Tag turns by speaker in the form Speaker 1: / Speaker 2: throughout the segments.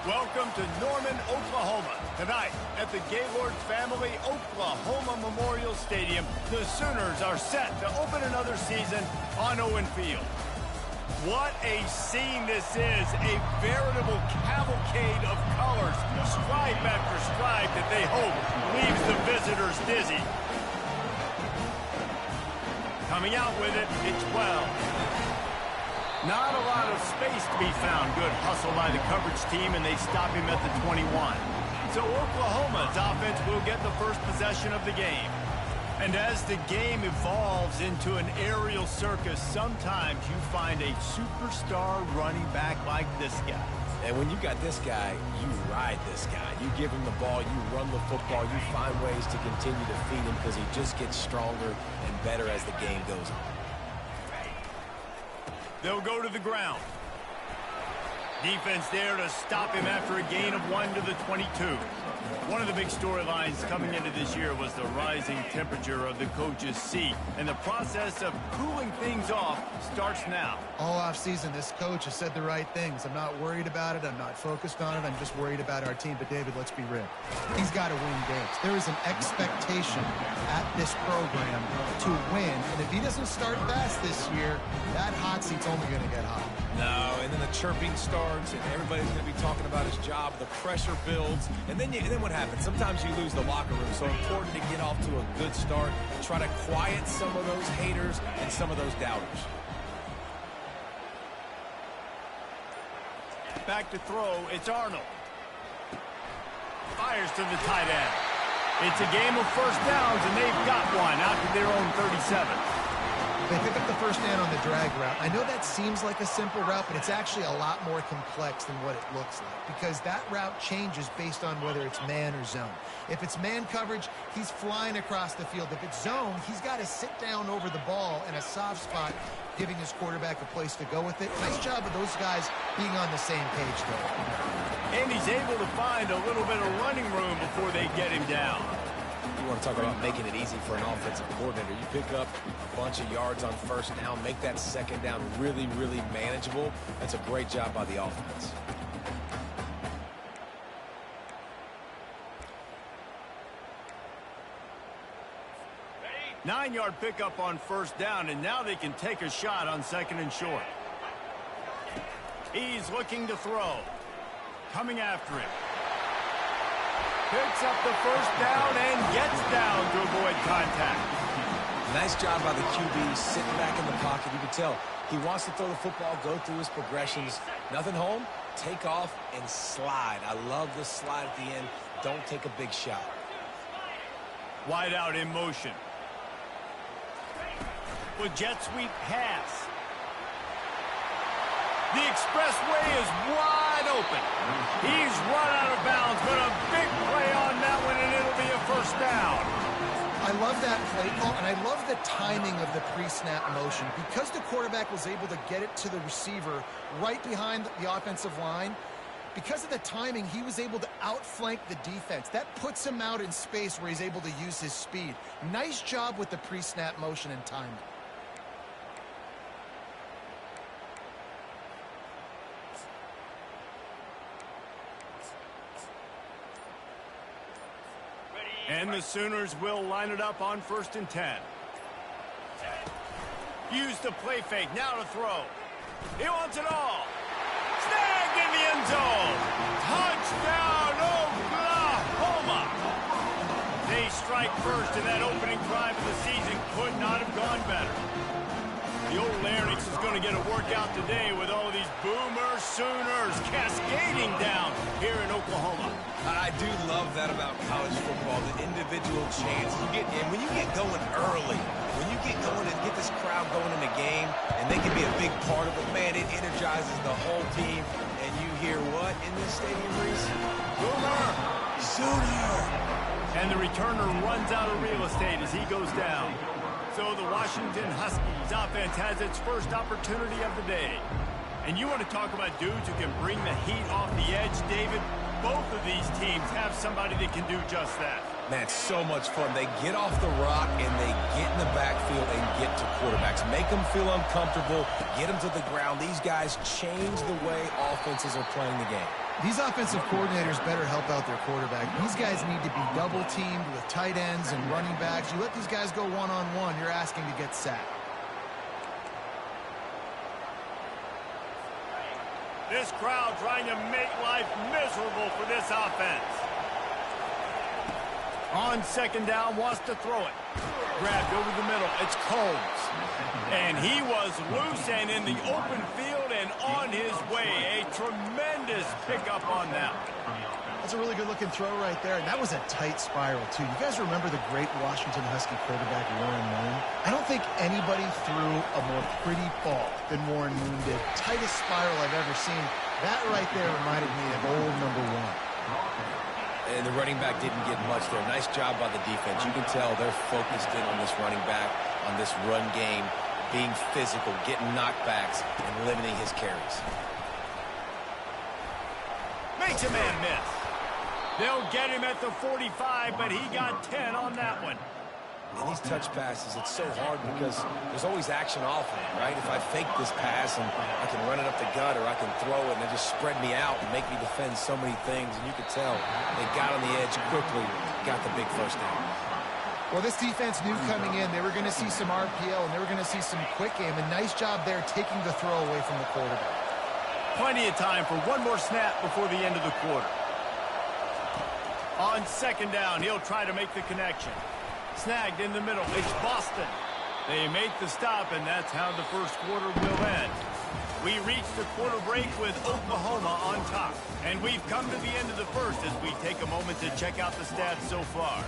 Speaker 1: Welcome to Norman, Oklahoma. Tonight, at the Gaylord Family Oklahoma Memorial Stadium, the Sooners are set to open another season on Owen Field. What a scene this is, a veritable cavalcade of colors, stripe after stripe that they hope leaves the visitors dizzy. Coming out with it, it's 12. Not a lot of space to be found. Good hustle by the coverage team, and they stop him at the 21. So Oklahoma's offense will get the first possession of the game. And as the game evolves into an aerial circus, sometimes you find a superstar running back like this guy.
Speaker 2: And when you got this guy, you ride this guy. You give him the ball, you run the football, you find ways to continue to feed him because he just gets stronger and better as the game goes on.
Speaker 1: They'll go to the ground. Defense there to stop him after a gain of 1 to the 22. One of the big storylines coming into this year was the rising temperature of the coach's seat, and the process of cooling things off starts now.
Speaker 3: All offseason, this coach has said the right things. I'm not worried about it. I'm not focused on it. I'm just worried about our team. But, David, let's be real. He's got to win games. There is an expectation at this program to win, and if he doesn't start fast this year, that hot seat's only going to get hot.
Speaker 2: No, and then the chirping starts, and everybody's going to be talking about his job. The pressure builds, and then what happens? Sometimes you lose the locker room, so important to get off to a good start. Try to quiet some of those haters and some of those doubters.
Speaker 1: Back to throw, it's Arnold. Fires to the tight end. It's a game of first downs, and they've got one out to their own 37.
Speaker 3: They pick up the first down on the drag route. I know that seems like a simple route, but it's actually a lot more complex than what it looks like because that route changes based on whether it's man or zone. If it's man coverage, he's flying across the field. If it's zone, he's got to sit down over the ball in a soft spot, giving his quarterback a place to go with it. Nice job of those guys being on the same page there.
Speaker 1: And he's able to find a little bit of running room before they get him down.
Speaker 2: You want to talk about making it easy for an offensive coordinator. You pick up a bunch of yards on first down, make that second down really, really manageable. That's a great job by the offense.
Speaker 1: Nine-yard pickup on first down, and now they can take a shot on second and short. He's looking to throw. Coming after him. Picks up the first down and gets down to avoid contact.
Speaker 2: Nice job by the QB sitting back in the pocket. You can tell he wants to throw the football, go through his progressions. Nothing home, take off and slide. I love the slide at the end. Don't take a big shot.
Speaker 1: Wide out in motion. With jet sweep pass. The expressway is wide open. He's run out of bounds, but a big play on that one, and it'll be a first down.
Speaker 3: I love that play call, and I love the timing of the pre-snap motion. Because the quarterback was able to get it to the receiver right behind the offensive line, because of the timing, he was able to outflank the defense. That puts him out in space where he's able to use his speed. Nice job with the pre-snap motion and timing.
Speaker 1: And the Sooners will line it up on 1st and 10. Use the play fake, now to throw. He wants it all. Snagged in the end zone. Touchdown, Oklahoma. They strike first, and that opening drive of the season could not have gone better. The old Larynx is going to get a workout today with all of these Boomer Sooners cascading down here in Oklahoma.
Speaker 2: I do love that about college football, the individual chances you get. And when you get going early, when you get going and get this crowd going in the game, and they can be a big part of it, man, it energizes the whole team. And you hear what in this stadium, Reese?
Speaker 1: Boomer!
Speaker 2: Sooner!
Speaker 1: And the returner runs out of real estate as he goes down. So the Washington Huskies offense has its first opportunity of the day. And you want to talk about dudes who can bring the heat off the edge, David? Both of these teams have somebody that can do just that.
Speaker 2: Man, it's so much fun. They get off the rock and they get in the backfield and get to quarterbacks. Make them feel uncomfortable, get them to the ground. These guys change the way offenses are playing the game.
Speaker 3: These offensive coordinators better help out their quarterback. These guys need to be double-teamed with tight ends and running backs. You let these guys go one-on-one, you're asking to get sacked.
Speaker 1: This crowd trying to make life miserable for this offense. On second down, wants to throw it. Grabbed over the middle. It's Combs. And he was loose and in the open field and on his way. A tremendous pickup on that.
Speaker 3: That's a really good-looking throw right there. And that was a tight spiral, too. You guys remember the great Washington Husky quarterback, Warren Moon? I don't think anybody threw a more pretty ball than Warren Moon did. Tightest spiral I've ever seen. That right there reminded me of old number 1.
Speaker 2: And the running back didn't get much there. Nice job by the defense. You can tell they're focused in on this running back, on this run game, being physical, getting knockbacks, and limiting his carries.
Speaker 1: Makes a man miss. They'll get him at the 45, but he got 10 on that one.
Speaker 2: And these touch passes, it's so hard because there's always action off of it, right? If I fake this pass and I can run it up the gut or I can throw it and they just spread me out and make me defend so many things, and you could tell they got on the edge quickly, got the big first down.
Speaker 3: Well, this defense knew coming in they were going to see some RPO and they were going to see some quick game. And nice job there taking the throw away from the quarterback.
Speaker 1: Plenty of time for one more snap before the end of the quarter. On second down, he'll try to make the connection. Snagged in the middle. It's Boston. They make the stop, and that's how the first quarter will end. We reach the quarter break with Oklahoma on top. And we've come to the end of the first as we take a moment to check out the stats so far.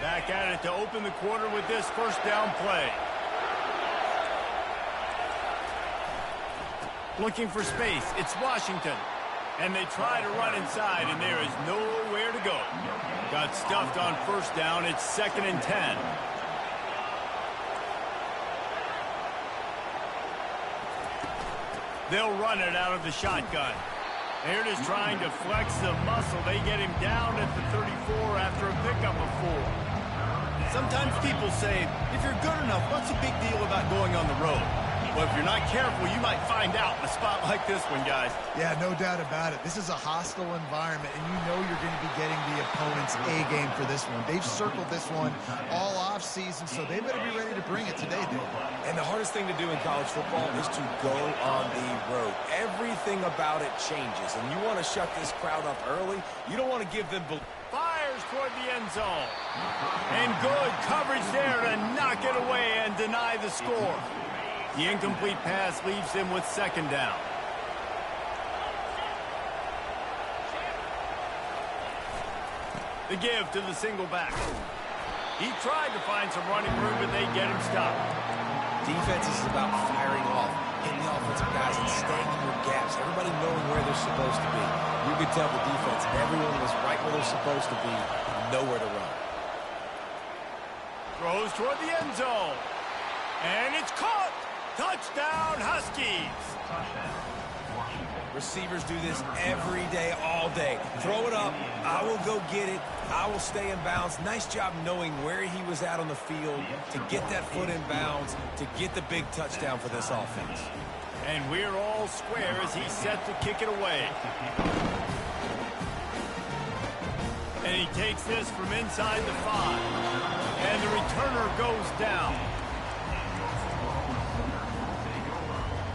Speaker 1: Back at it to open the quarter with this first down play. Looking for space. It's Washington. And they try to run inside, and there is nowhere to go. Got stuffed on first down. It's 2nd and 10. They'll run it out of the shotgun. They're just trying to flex the muscle. They get him down at the 34 after a pickup of 4. Sometimes people say, if you're good enough, what's the big deal about going on the road? Well, if you're not careful, you might find out in a spot like this one, guys.
Speaker 3: Yeah, no doubt about it. This is a hostile environment, and you know you're going to be getting the opponent's A game for this one. They've circled this one all offseason, so they better be ready to bring it today, dude.
Speaker 2: And the hardest thing to do in college football is to go on the road. Everything about it changes, and you want to shut this crowd up early. You don't want to give them...
Speaker 1: Fires toward the end zone. And good coverage there to knock it away and deny the score. The incomplete pass leaves him with 2nd down. The give to the single back. He tried to find some running room, but they get him stopped.
Speaker 2: Defense is about firing off, hitting the offensive guys and staying in your gaps. Everybody knowing where they're supposed to be. You could tell the defense, everyone was right where they're supposed to be, nowhere to run.
Speaker 1: Throws toward the end zone. And it's caught. Touchdown, Huskies.
Speaker 2: Receivers do this every day, all day. Throw it up. I will go get it. I will stay in bounds. Nice job knowing where he was at on the field to get that foot in bounds, to get the big touchdown for this offense.
Speaker 1: And we're all square as he's set to kick it away. And he takes this from inside the 5. And the returner goes down.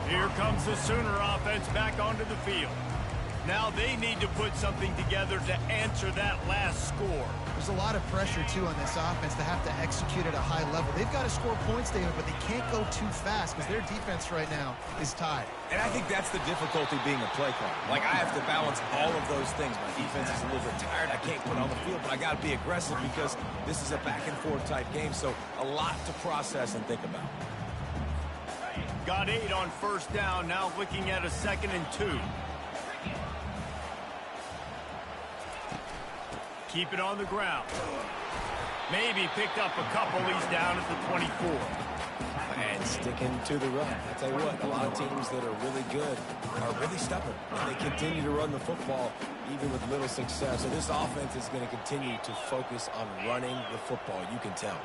Speaker 1: Here comes the Sooner offense back onto the field. Now they need to put something together to answer that last score.
Speaker 3: There's a lot of pressure, too, on this offense to have to execute at a high level. They've got to score points, David, but they can't go too fast because their defense right now is tied.
Speaker 2: And I think that's the difficulty being a play caller. Like, I have to balance all of those things. My defense is a little bit tired. I can't put on the field, but I got to be aggressive because this is a back-and-forth type game, so a lot to process and think about.
Speaker 1: Got 8 on first down, now looking at a 2nd and 2. Keep it on the ground. Maybe picked up a couple. He's down at the 24.
Speaker 2: And sticking to the run. I tell you what, a lot of teams that are really good are really stubborn. And they continue to run the football even with little success. So this offense is going to continue to focus on running the football. You can tell.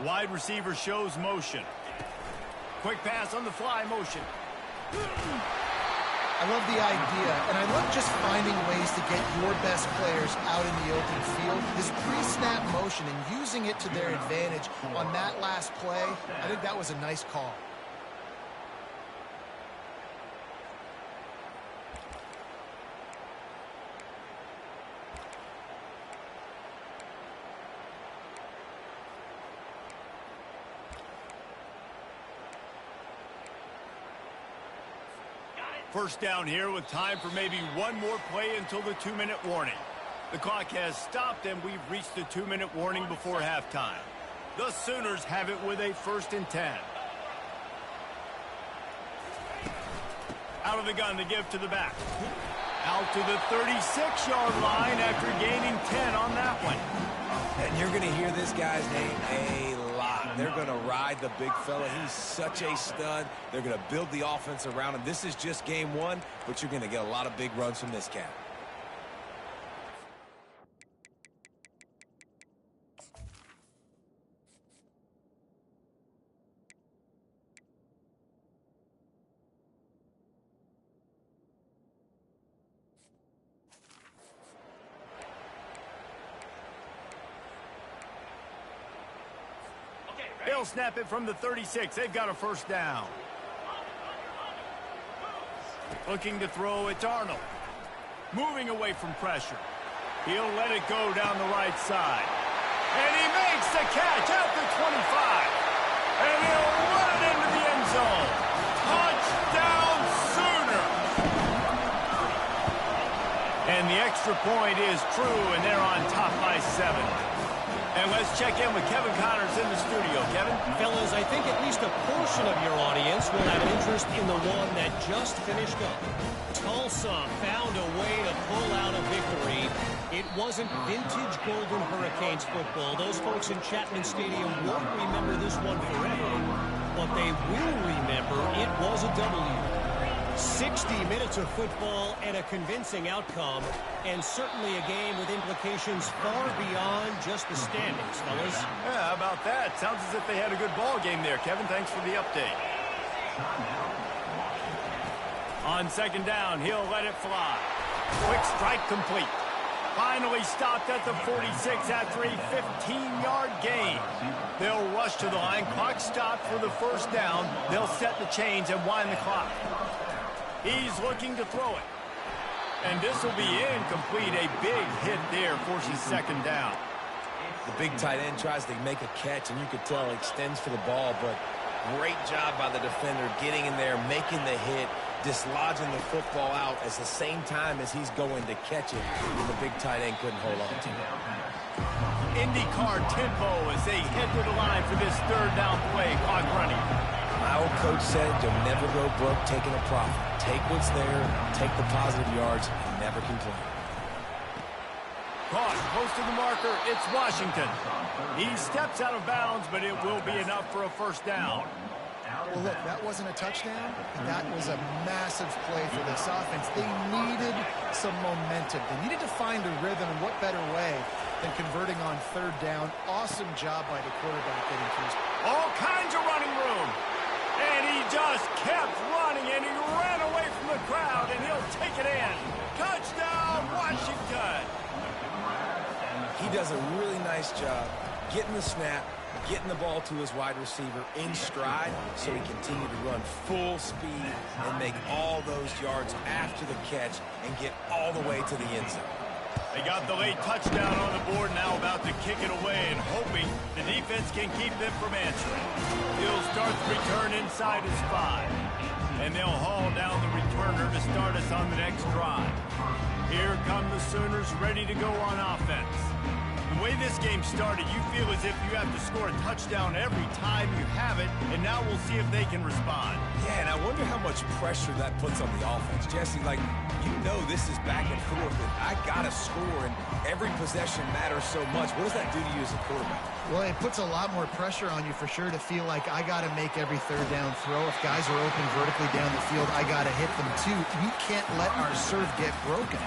Speaker 1: Wide receiver shows motion. Quick pass on the fly motion.
Speaker 3: I love the idea, and I love just finding ways to get your best players out in the open field. This pre-snap motion and using it to their advantage on that last play, I think that was a nice call.
Speaker 1: First down here with time for maybe one more play until the 2-minute warning. The clock has stopped and we've reached the 2-minute warning before halftime. The Sooners have it with a 1st and 10. Out of the gun to give to the back. Out to the 36-yard line after gaining 10 on that one.
Speaker 2: And you're going to hear this guy's name a lot. They're going to ride the big fella. He's such a stud. They're going to build the offense around him. This is just game one, but you're going to get a lot of big runs from this cat.
Speaker 1: They'll snap it from the 36. They've got a 1st down. Looking to throw, it's Arnold. Moving away from pressure. He'll let it go down the right side. And he makes the catch out to 25. And he'll run it into the end zone. Touchdown, Sooner! And the extra point is true, and they're on top by 7. And let's check in with Kevin Connors in the studio. Kevin?
Speaker 4: Fellas, I think at least a portion of your audience will have interest in the one that just finished up. Tulsa found a way to pull out a victory. It wasn't vintage Golden Hurricanes football. Those folks in Chapman Stadium won't remember this one forever, but they will remember it was a W. 60 minutes of football and a convincing outcome, and certainly a game with implications far beyond just the standings, fellas.
Speaker 1: Yeah, how about that? Sounds as if they had a good ball game there, Kevin. Thanks for the update. On 2nd down, he'll let it fly. Quick strike complete. Finally stopped at the 46 after a 15-yard gain. They'll rush to the line. Clock stopped for the 1st down. They'll set the chains and wind the clock. He's looking to throw it. And this will be incomplete. A big hit there forces 2nd down.
Speaker 2: The big tight end tries to make a catch, and you could tell he extends for the ball, but great job by the defender getting in there, making the hit, dislodging the football out at the same time as he's going to catch it, and the big tight end couldn't hold on to it.
Speaker 1: IndyCar tempo as they head to the line for this 3rd down play. Clock running.
Speaker 2: My old coach said you'll never go broke taking a profit. Take what's there, take the positive yards, and never complain.
Speaker 1: Caught close to the marker. It's Washington. He steps out of bounds, but it will be enough for a 1st down.
Speaker 3: Well, look, that wasn't a touchdown, but that was a massive play for this offense. They needed some momentum. They needed to find a rhythm, and what better way than converting on 3rd down. Awesome job by the quarterback getting through.
Speaker 1: All kinds of running room. And he just kept running, and he ran away from the crowd, and he'll take it in. Touchdown, Washington.
Speaker 2: He does a really nice job getting the snap, getting the ball to his wide receiver in stride so he continued to run full speed and make all those yards after the catch and get all the way to the end zone.
Speaker 1: They got the late touchdown on the board, now about to kick it away and hoping the defense can keep them from answering. He'll start the return inside his 5. And they'll haul down the returner to start us on the next drive. Here come the Sooners ready to go on offense. The way this game started, you feel as if you have to score a touchdown every time you have it, and now we'll see if they can respond.
Speaker 2: Yeah, and I wonder how much pressure that puts on the offense. Jesse, like, you know this is back and forth, and I got to score, and every possession matters so much. What does that do to you as a quarterback?
Speaker 3: Well, it puts a lot more pressure on you for sure to feel like I got to make every 3rd down throw. If guys are open vertically down the field, I got to hit them too. We can't let our serve get broken.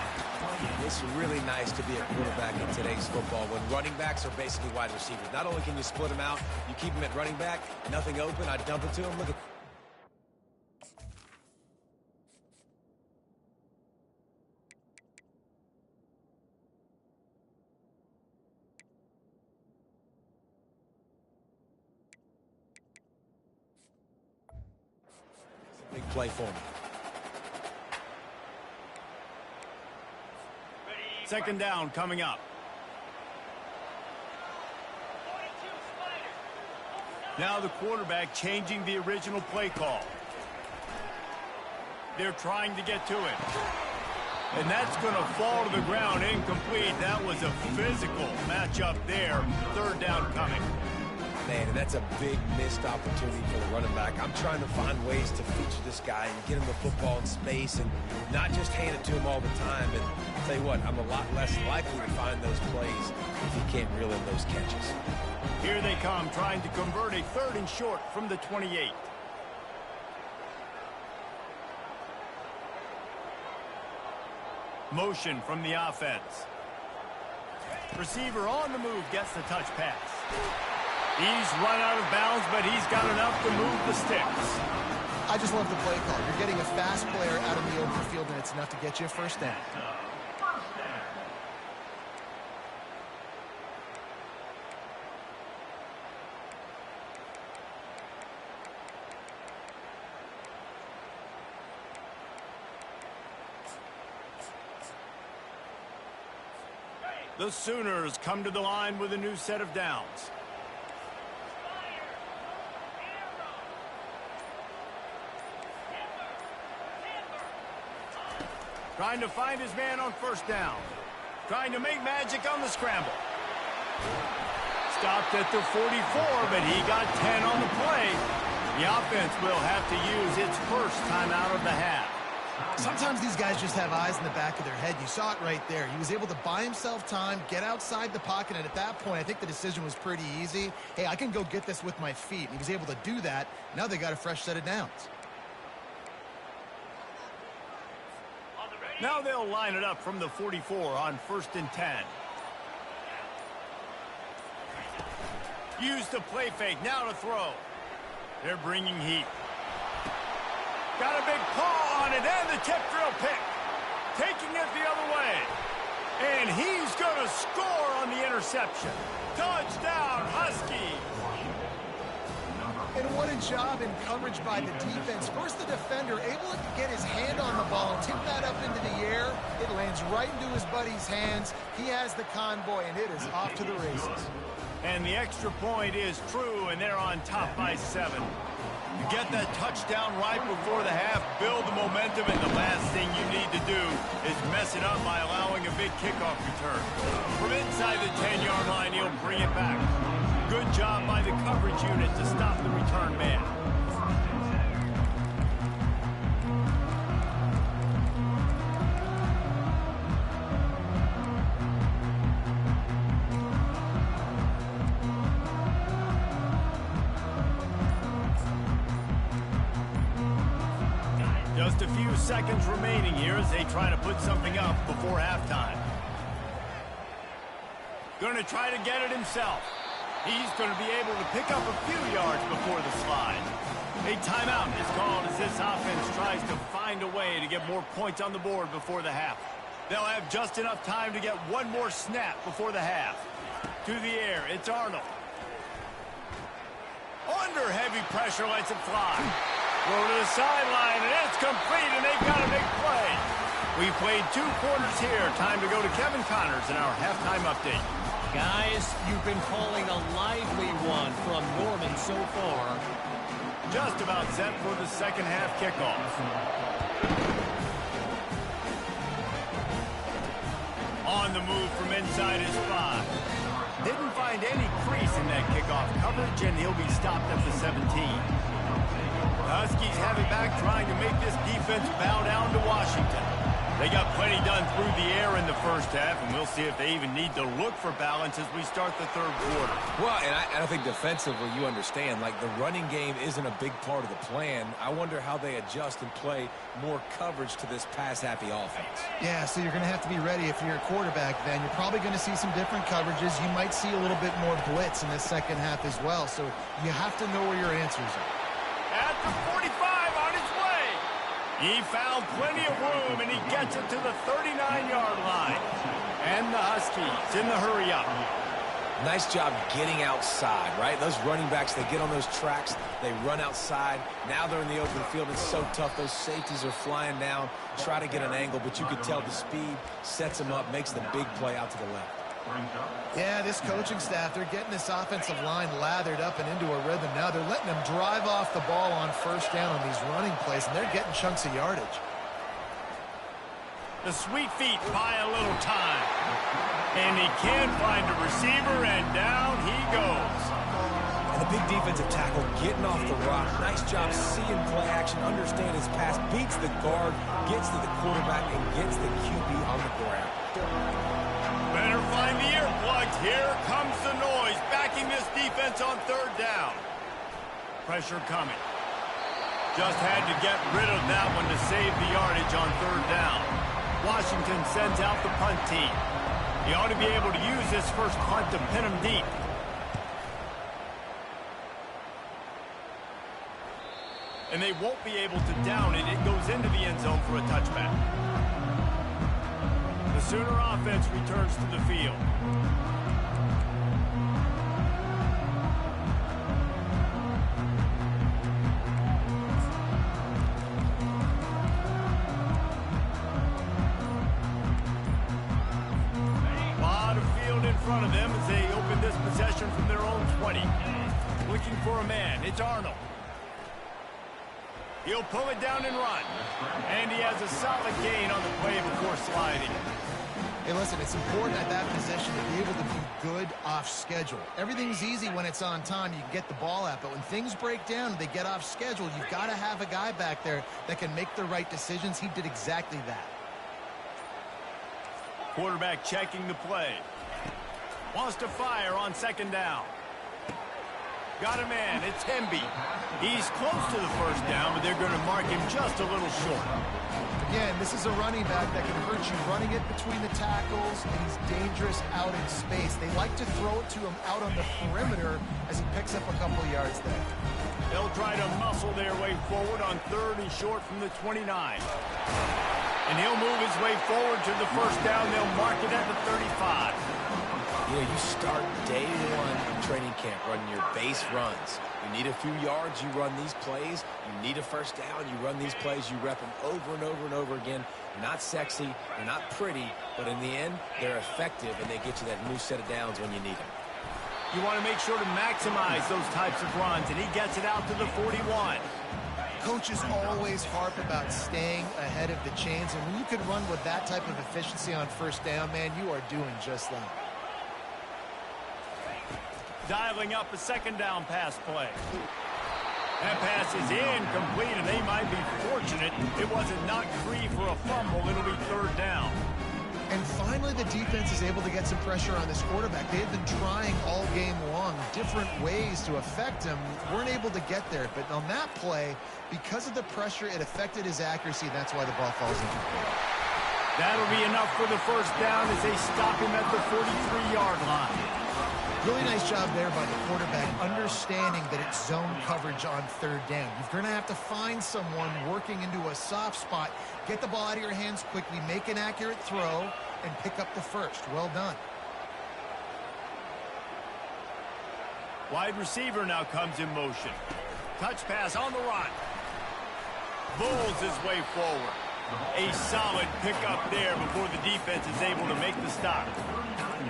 Speaker 2: It's really nice to be a quarterback in today's football when running backs are basically wide receivers. Not only can you split them out, you keep them at running back, nothing open, I dump it to them. Look at play for me.
Speaker 1: Second down coming up. Now the quarterback changing the original play call. They're trying to get to it. And that's going to fall to the ground incomplete. That was a physical matchup there. Third down coming.
Speaker 2: Man, and that's a big missed opportunity for the running back. I'm trying to find ways to feature this guy and get him the football in space and not just hand it to him all the time. And I'll tell you what, I'm a lot less likely to find those plays if he can't reel in those catches.
Speaker 1: Here they come, trying to convert a 3rd and short from the 28. Motion from the offense. Receiver on the move gets the touch pass. He's run out of bounds, but he's got enough to move the sticks.
Speaker 3: I just love the play call. You're getting a fast player out of the open field, and it's enough to get you a first down.
Speaker 1: The Sooners come to the line with a new set of downs. Trying to find his man on first down. Trying to make magic on the scramble. Stopped at the 44, but he got 10 on the play. The offense will have to use its first timeout of the half.
Speaker 3: Sometimes these guys just have eyes in the back of their head. You saw it right there. He was able to buy himself time, get outside the pocket, and at that point, I think the decision was pretty easy. Hey, I can go get this with my feet. And he was able to do that. Now they got a fresh set of downs.
Speaker 1: Now they'll line it up from the 44 on 1st and 10. Use the play fake, now to throw. They're bringing heat. Got a big paw on it, and the tip drill pick. Taking it the other way. And he's going to score on the interception. Touchdown, Husky.
Speaker 3: And what a job in coverage by the defense. First, the defender able to get his hand on the ball and tip that up into the air. It lands right into his buddy's hands. He has the convoy, and it is off to the races.
Speaker 1: And the extra point is true, and they're on top by 7. You get that touchdown right before the half, build the momentum, and the last thing you need to do is mess it up by allowing a big kickoff return. From inside the 10-yard line, he'll bring it back. Good job by the coverage unit to stop the return man. Just a few seconds remaining here as they try to put something up before halftime. Going to try to get it himself. He's going to be able to pick up a few yards before the slide. A timeout is called as this offense tries to find a way to get more points on the board before the half. They'll have just enough time to get one more snap before the half. To the air, it's Arnold. Under heavy pressure, lets it fly. Throw to the sideline, and it's complete, and they've got a big play. We played 2 quarters here. Time to go to Kevin Connors in our halftime update.
Speaker 4: Guys, you've been calling a lively one from Norman so far.
Speaker 1: Just about set for the second half kickoff. On the move from inside his 5. Didn't find any crease in that kickoff coverage, and he'll be stopped at the 17. The Huskies have it back, trying to make this defense bow down to Washington. They got plenty done through the air in the first half, and we'll see if they even need to look for balance as we start the third quarter.
Speaker 2: Well, and I think defensively, you understand, like the running game isn't a big part of the plan. I wonder how they adjust and play more coverage to this pass-happy offense.
Speaker 3: Yeah, so you're going to have to be ready if you're a quarterback then. You're probably going to see some different coverages. You might see a little bit more blitz in the second half as well, so you have to know where your answers are.
Speaker 1: At the 45, on his way. He found plenty of room, and he gets it to the 39-yard line. And the Huskies in the hurry-up.
Speaker 2: Nice job getting outside, right? Those running backs, they get on those tracks, they run outside. Now they're in the open field. It's so tough. Those safeties are flying down, try to get an angle, but you could tell the speed sets them up, makes the big play out to the left.
Speaker 3: Yeah, this coaching staff, they're getting this offensive line lathered up and into a rhythm. Now they're letting them drive off the ball on first down on these running plays, and they're getting chunks of yardage.
Speaker 1: The sweet feet buy a little time. And he can't find a receiver, and down he goes.
Speaker 2: And the big defensive tackle getting off the rock. Nice job seeing play action, understand his pass, beats the guard, gets to the quarterback, and gets the QB on the ground.
Speaker 1: Better find the earplugs. Here comes the noise, backing this defense on third down. Pressure coming. Just had to get rid of that one to save the yardage on third down. Washington sends out the punt team. He ought to be able to use this first punt to pin him deep. And they won't be able to down it. It goes into the end zone for a touchback. The Sooner offense returns to the field. In front of them as they open this possession from their own 20. Looking for a man. It's Arnold. He'll pull it down and run. And he has a solid gain on the play before sliding.
Speaker 3: Hey, listen, it's important at that position to be able to be good off schedule. Everything's easy when it's on time. You can get the ball out. But when things break down and they get off schedule, you've got to have a guy back there that can make the right decisions. He did exactly that.
Speaker 1: Quarterback checking the play. Wants to fire on second down. Got a man. It's Hemby. He's close to the first down, but they're going to mark him just a little short.
Speaker 3: Again, this is a running back that can hurt you running it between the tackles, and he's dangerous out in space. They like to throw it to him out on the perimeter as he picks up a couple of yards there.
Speaker 1: They'll try to muscle their way forward on third and short from the 29. And he'll move his way forward to the first down. They'll mark it at the 35.
Speaker 2: You know, you start day one in training camp running your base runs. You need a few yards, you run these plays. You need a first down, you run these plays. You rep them over and over and over again. They're not sexy, they're not pretty, but in the end, they're effective, and they get you that new set of downs when you need them.
Speaker 1: You want to make sure to maximize those types of runs, and he gets it out to the 41.
Speaker 3: Coaches always harp about staying ahead of the chains, and when you can run with that type of efficiency on first down, man, you are doing just that.
Speaker 1: Dialing up a second down pass play. That pass is incomplete, and they might be fortunate it wasn't knocked free for a fumble. It'll be third down.
Speaker 3: And finally, the defense is able to get some pressure on this quarterback. They've been trying all game long different ways to affect him. Weren't able to get there, but on that play, because of the pressure, it affected his accuracy. That's why the ball falls incomplete.
Speaker 1: That'll be enough for the first down as they stop him at the 43-yard line.
Speaker 3: Really nice job there by the quarterback, understanding that it's zone coverage on third down. You're going to have to find someone working into a soft spot, get the ball out of your hands quickly, make an accurate throw, and pick up the first. Well done.
Speaker 1: Wide receiver now comes in motion. Touch pass on the run. Bulls his way forward. A solid pickup there before the defense is able to make the stop.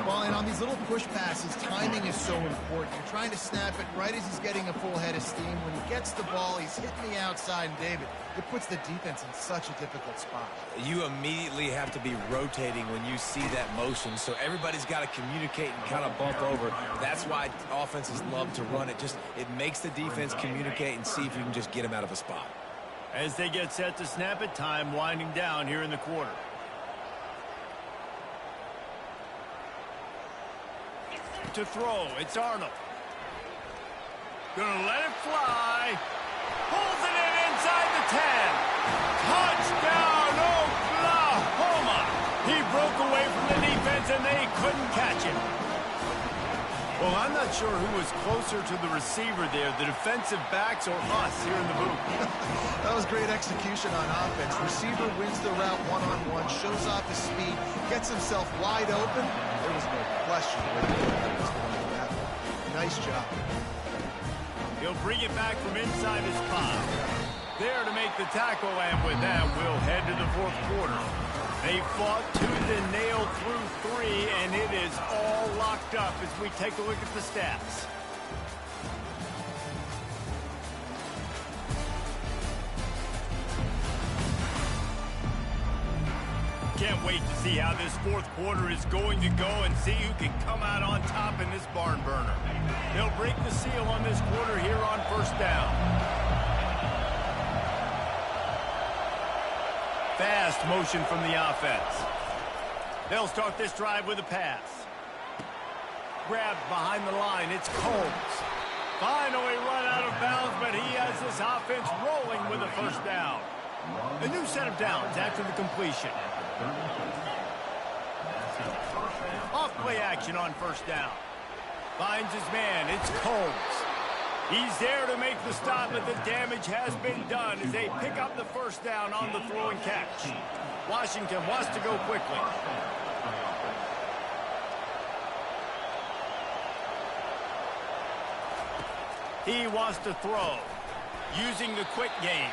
Speaker 3: Well, and on these little push passes, timing is so important. You're trying to snap it right as he's getting a full head of steam. When he gets the ball, he's hitting the outside, and David, it puts the defense in such a difficult spot.
Speaker 2: You immediately have to be rotating when you see that motion, so everybody's got to communicate and kind of bump over. That's why offenses love to run it. It makes the defense communicate and see if you can just get him out of a spot.
Speaker 1: As they get set to snap it, time winding down here in the quarter. To throw, it's Arnold. Gonna let it fly. Pulls it in inside the 10. Touchdown, Oklahoma. He broke away from the defense and they couldn't catch him. Well, I'm not sure who was closer to the receiver there, the defensive backs or us here in the booth.
Speaker 3: That was great execution on offense. Receiver wins the route one-on-one, shows off his speed, gets himself wide open. There was no question where the quarterback was going. Nice job.
Speaker 1: He'll bring it back from inside his spot. There to make the tackle, and with that, we'll head to the fourth quarter. They fought tooth and nail through 3, and it is all locked up as we take a look at the stats. Can't wait to see how this fourth quarter is going to go and see who can come out on top in this barn burner. They'll break the seal on this quarter here on first down. Fast motion from the offense. They'll start this drive with a pass. Grabbed behind the line. It's Combs. Finally run out of bounds, but he has this offense rolling with a first down. A new set of downs after the completion. Off play action on first down. Finds his man. It's Combs. He's there to make the stop, but the damage has been done as they pick up the first down on the throw and catch. Washington wants to go quickly. He wants to throw, using the quick game.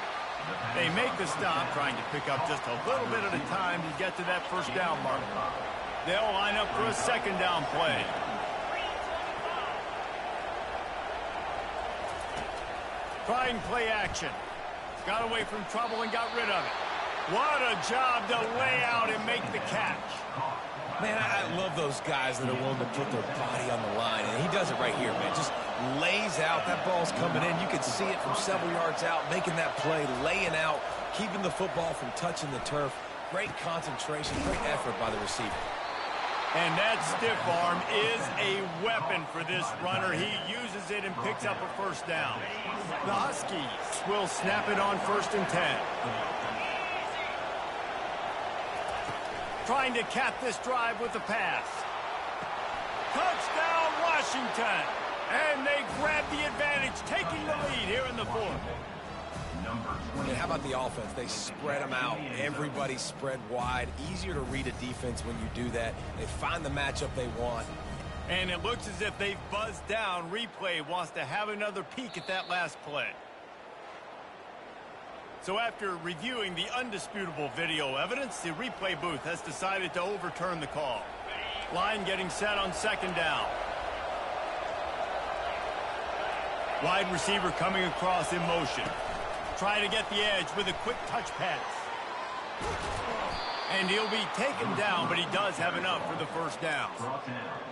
Speaker 1: They make the stop, trying to pick up just a little bit at a time to get to that first down mark. They'll line up for a second down play. Trying play action. Got away from trouble and got rid of it. What a job to lay out and make the catch.
Speaker 2: Man, I love those guys that are willing to put their body on the line, and he does it right here, man. Just lays out. That ball's coming in. You can see it from several yards out, making that play, laying out, keeping the football from touching the turf. Great concentration, great effort by the receiver.
Speaker 1: And that stiff arm is a weapon for this runner. He uses it and picks up a first down. The Huskies will snap it on 1st and 10. Trying to cap this drive with the pass. Touchdown, Washington. And they grab the advantage, taking the lead here in the fourth.
Speaker 2: And how about the offense? They spread them out. Everybody spread wide. Easier to read a defense when you do that. They find the matchup they want.
Speaker 1: And it looks as if they've buzzed down. Replay wants to have another peek at that last play. So after reviewing the undisputable video evidence, the replay booth has decided to overturn the call. Line getting set on second down. Wide receiver coming across in motion. Trying to get the edge with a quick touch pass. And he'll be taken down, but he does have enough for the first down.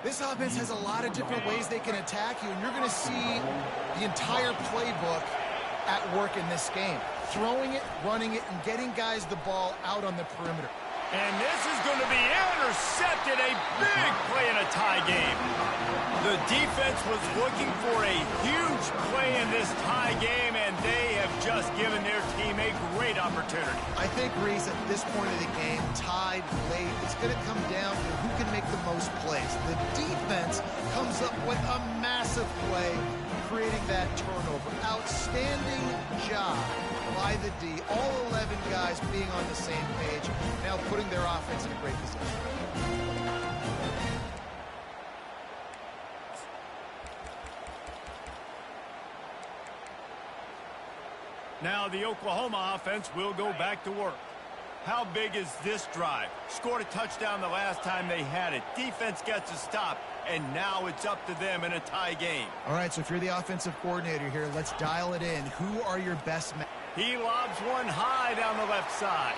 Speaker 3: This offense has a lot of different ways they can attack you, and you're going to see the entire playbook at work in this game. Throwing it, running it, and getting guys the ball out on the perimeter.
Speaker 1: And this is going to be intercepted. A big play in a tie game. The defense was looking for a huge play in this tie game, and they have just given their team a great opportunity.
Speaker 3: I think, Reese, at this point of the game, tied late, it's going to come down to who can make the most plays. The defense comes up with a massive play, creating that turnover. Outstanding job by the D. All 11 guys being on the same page, now putting their offense in a great position.
Speaker 1: Now the Oklahoma offense will go back to work. How big is this drive? Scored a touchdown the last time they had it. Defense gets a stop, and now it's up to them in a tie game.
Speaker 3: All right, so if you're the offensive coordinator here, let's dial it in. Who are your best men?
Speaker 1: He lobs one high down the left side.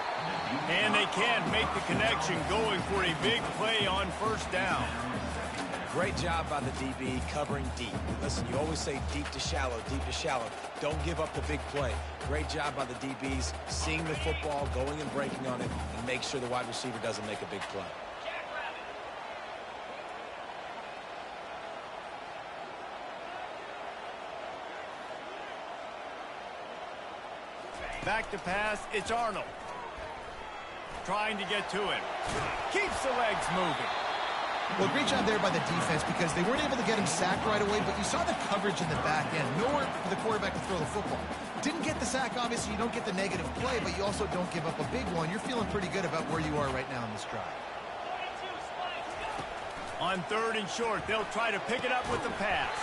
Speaker 1: And they can't make the connection, going for a big play on first down.
Speaker 2: Great job by the DB covering deep. Listen, you always say deep to shallow, deep to shallow. Don't give up the big play. Great job by the DBs, seeing the football, going and breaking on it, and make sure the wide receiver doesn't make a big play.
Speaker 1: Back to pass, it's Arnold. Trying to get to him. Keeps the legs moving.
Speaker 3: Well, great job there by the defense because they weren't able to get him sacked right away, but you saw the coverage in the back end. Nowhere for the quarterback to throw the football. Didn't get the sack, obviously. You don't get the negative play, but you also don't give up a big one. You're feeling pretty good about where you are right now in this drive.
Speaker 1: On 3rd and short, they'll try to pick it up with the pass.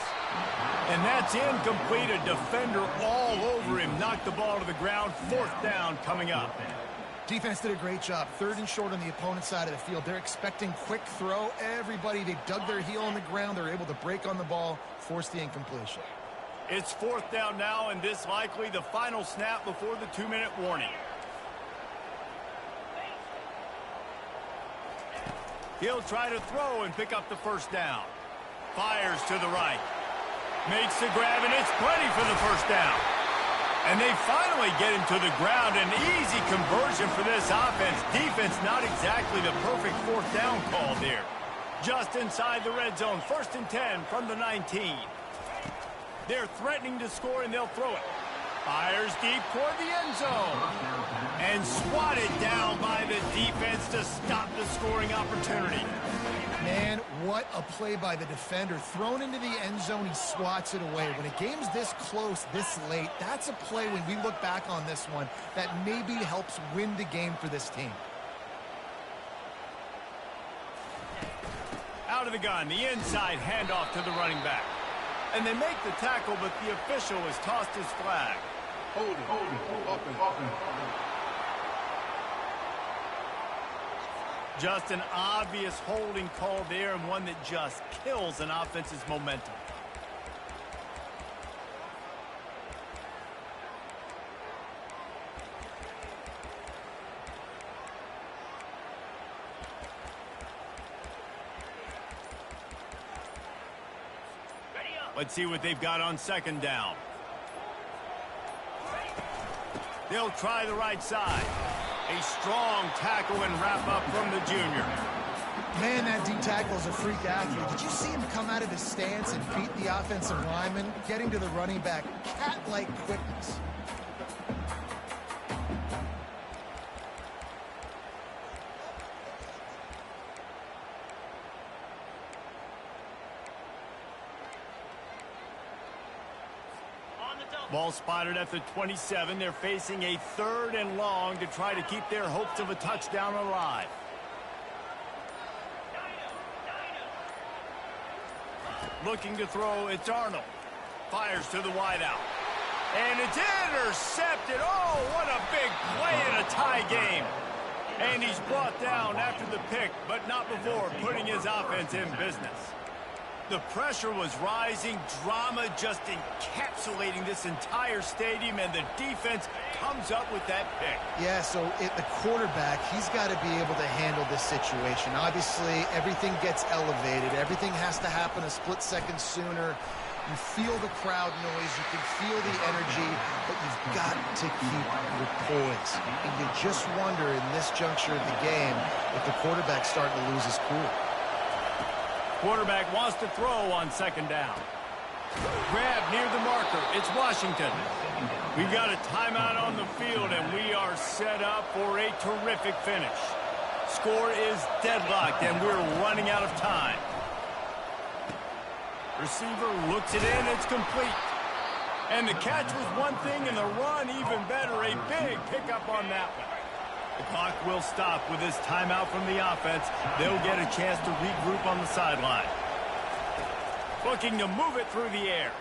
Speaker 1: And that's incomplete. A defender all over him. Knocked the ball to the ground. 4th down coming up.
Speaker 3: Defense did a great job. 3rd and short on the opponent's side of the field. They're expecting quick throw. Everybody, they dug their heel on the ground. They're able to break on the ball, force the incompletion.
Speaker 1: It's 4th down now, and this likely the final snap before the 2-minute warning. He'll try to throw and pick up the 1st down. Fires to the right. Makes the grab, and it's plenty for the 1st down. And they finally get him to the ground. An easy conversion for this offense. Defense not exactly the perfect 4th down call there. Just inside the red zone. 1st and 10 from the 19. They're threatening to score, and they'll throw it. Fires deep toward the end zone. And swatted down by the defense to stop the scoring opportunity.
Speaker 3: Man, what a play by the defender. Thrown into the end zone, he swats it away. When a game's this close, this late, that's a play when we look back on this one that maybe helps win the game for this team.
Speaker 1: Out of the gun, the inside handoff to the running back. And they make the tackle, but the official has tossed his flag.
Speaker 5: Hold it. Open.
Speaker 1: Just an obvious holding call there, and one that just kills an offense's momentum. Let's see what they've got on 2nd down. They'll try the right side. A strong tackle and wrap up from the junior.
Speaker 3: Man, that D tackle is a freak athlete. Did you see him come out of his stance and beat the offensive lineman, getting to the running back? Cat-like quickness.
Speaker 1: Ball spotted at the 27. They're facing a 3rd and long to try to keep their hopes of a touchdown alive. Looking to throw, it's Arnold. Fires to the wideout. And it's intercepted. Oh, what a big play in a tie game. And he's brought down after the pick, but not before putting his offense in business. The pressure was rising, drama just encapsulating this entire stadium, and the defense comes up with that pick.
Speaker 3: Yeah, so the quarterback, he's got to be able to handle this situation. Obviously, everything gets elevated. Everything has to happen a split second sooner. You feel the crowd noise. You can feel the energy, but you've got to keep your poise. And you just wonder in this juncture of the game if the quarterback's starting to lose his cool.
Speaker 1: Quarterback wants to throw on 2nd down. Grab near the marker. It's Washington. We've got a timeout on the field, and we are set up for a terrific finish. Score is deadlocked, and we're running out of time. Receiver looks it in. It's complete. And the catch was one thing, and the run even better. A big pickup on that one. The clock will stop with this timeout from the offense. They'll get a chance to regroup on the sideline. Looking to move it through the air.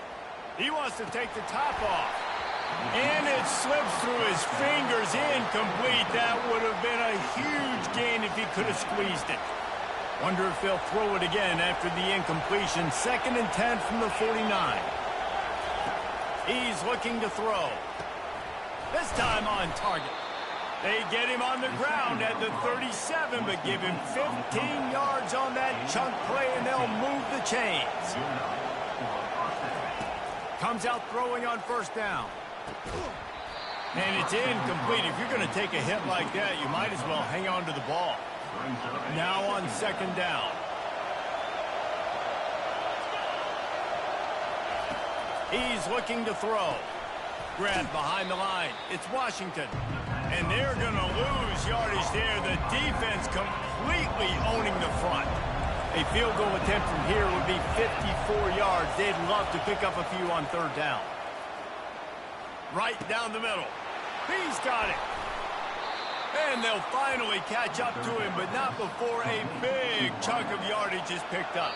Speaker 1: He wants to take the top off. And it slips through his fingers, incomplete. That would have been a huge gain if he could have squeezed it. Wonder if they'll throw it again after the incompletion. 2nd and 10 from the 49. He's looking to throw. This time on target. They get him on the ground at the 37, but give him 15 yards on that chunk play, and they'll move the chains. Comes out throwing on 1st down. And it's incomplete. If you're going to take a hit like that, you might as well hang on to the ball. Now on 2nd down. He's looking to throw. Grabbed behind the line. It's Washington. And they're going to lose yardage there. The defense completely owning the front. A field goal attempt from here would be 54 yards. They'd love to pick up a few on 3rd down. Right down the middle. He's got it. And they'll finally catch up to him, but not before a big chunk of yardage is picked up.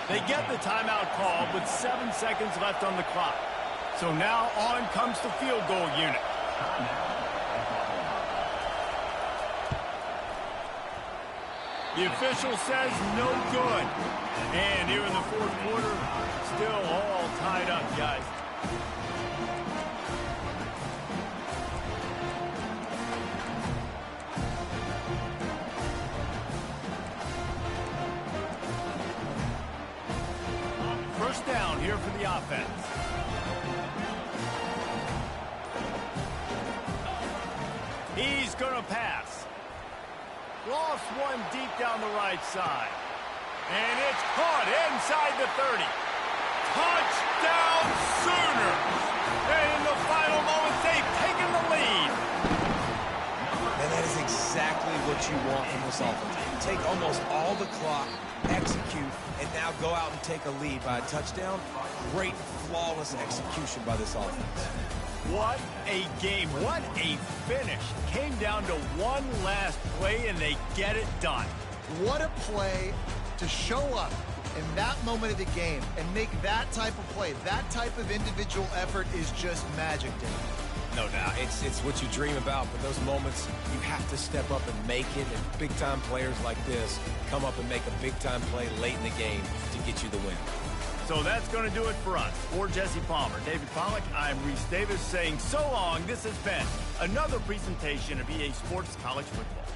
Speaker 1: They get the timeout called with 7 seconds left on the clock. So now on comes the field goal unit. The official says no good. And here in the fourth quarter, still all tied up, guys. First down here for the offense. He's going to pass. Lost one deep down the right side. And it's caught inside the 30. Touchdown Sooners! And in the final moments, they've taken the lead.
Speaker 2: And that is exactly what you want from this offense. Take almost all the clock, execute, and now go out and take a lead by a touchdown. Great, flawless execution by this offense.
Speaker 1: What a game. What a finish. Came down to one last play, and they get it done.
Speaker 3: What a play to show up in that moment of the game and make that type of play. That type of individual effort is just magic, Dave.
Speaker 2: No doubt. It's what you dream about, but those moments, you have to step up and make it, and big-time players like this come up and make a big-time play late in the game to get you the win.
Speaker 1: So that's going to do it for us. For Jesse Palmer, David Pollack, I'm Reese Davis saying so long. This has been another presentation of EA Sports College Football.